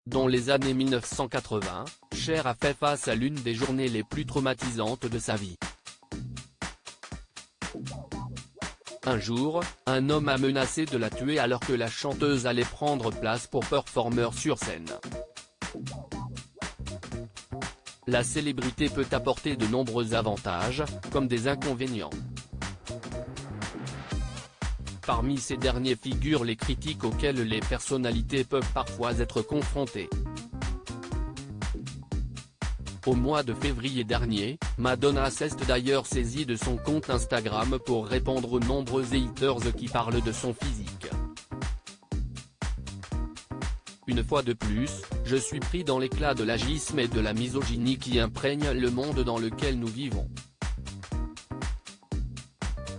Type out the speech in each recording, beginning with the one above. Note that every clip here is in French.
Dans les années 1980, Cher a fait face à l'une des journées les plus traumatisantes de sa vie. Un jour, un homme a menacé de la tuer alors que la chanteuse allait prendre place pour performer sur scène. La célébrité peut apporter de nombreux avantages, comme des inconvénients. Parmi ces derniers figurent les critiques auxquelles les personnalités peuvent parfois être confrontées. Au mois de février dernier, Madonna s'est d'ailleurs saisie de son compte Instagram pour répondre aux nombreux haters qui parlent de son physique. Une fois de plus, je suis pris dans l'éclat de l'agisme et de la misogynie qui imprègnent le monde dans lequel nous vivons.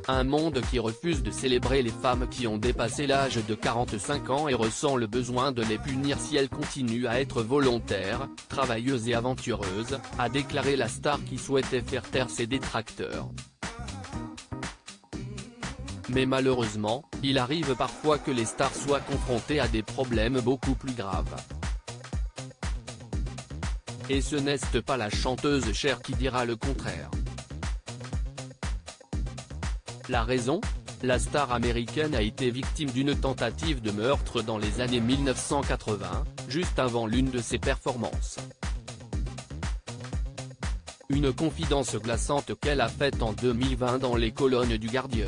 Un monde qui refuse de célébrer les femmes qui ont dépassé l'âge de 45 ans et ressent le besoin de les punir si elles continuent à être volontaires, travailleuses et aventureuses, a déclaré la star qui souhaitait faire taire ses détracteurs. Mais malheureusement, il arrive parfois que les stars soient confrontées à des problèmes beaucoup plus graves. Et ce n'est pas la chanteuse Cher qui dira le contraire. La raison ? La star américaine a été victime d'une tentative de meurtre dans les années 1980, juste avant l'une de ses performances. Une confidence glaçante qu'elle a faite en 2020 dans les colonnes du Guardian.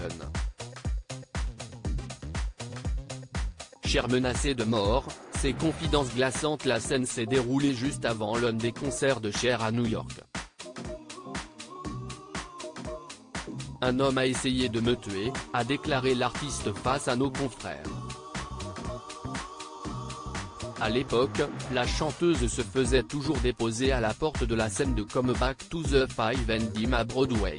Cher menacée de mort, ces confidences glaçantes. La scène s'est déroulée juste avant l'un des concerts de Cher à New York. Un homme a essayé de me tuer, a déclaré l'artiste face à nos confrères. À l'époque, la chanteuse se faisait toujours déposer à la porte de la scène de Come Back to the Five and Dime à Broadway.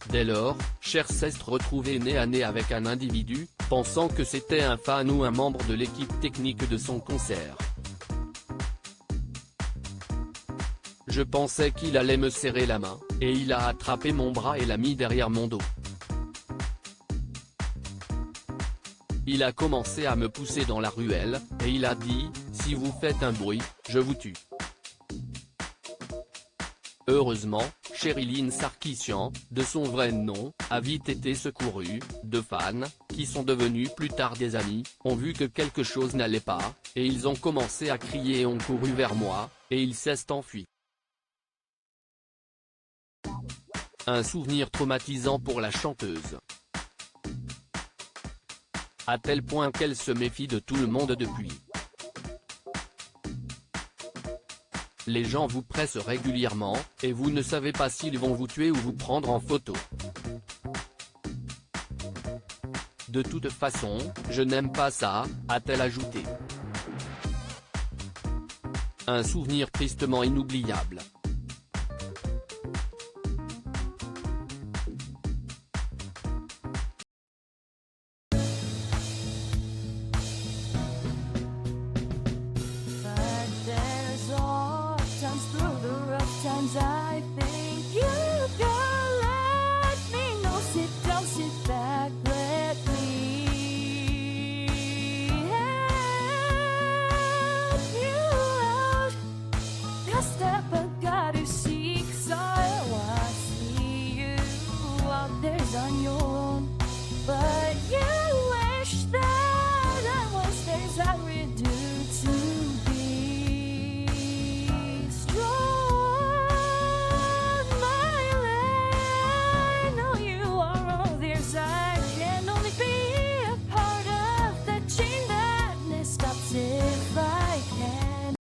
Dès lors, Cher s'est retrouvée nez à nez avec un individu, pensant que c'était un fan ou un membre de l'équipe technique de son concert. Je pensais qu'il allait me serrer la main, et il a attrapé mon bras et l'a mis derrière mon dos. Il a commencé à me pousser dans la ruelle, et il a dit, « Si vous faites un bruit, je vous tue ». Heureusement, Sherilyn Sarkisian, de son vrai nom, a vite été secourue. Deux fans, qui sont devenus plus tard des amis, ont vu que quelque chose n'allait pas, et ils ont commencé à crier et ont couru vers moi, et il s'est enfui. Un souvenir traumatisant pour la chanteuse. À tel point qu'elle se méfie de tout le monde depuis. Les gens vous pressent régulièrement, et vous ne savez pas s'ils vont vous tuer ou vous prendre en photo. De toute façon, je n'aime pas ça, a-t-elle ajouté. Un souvenir tristement inoubliable.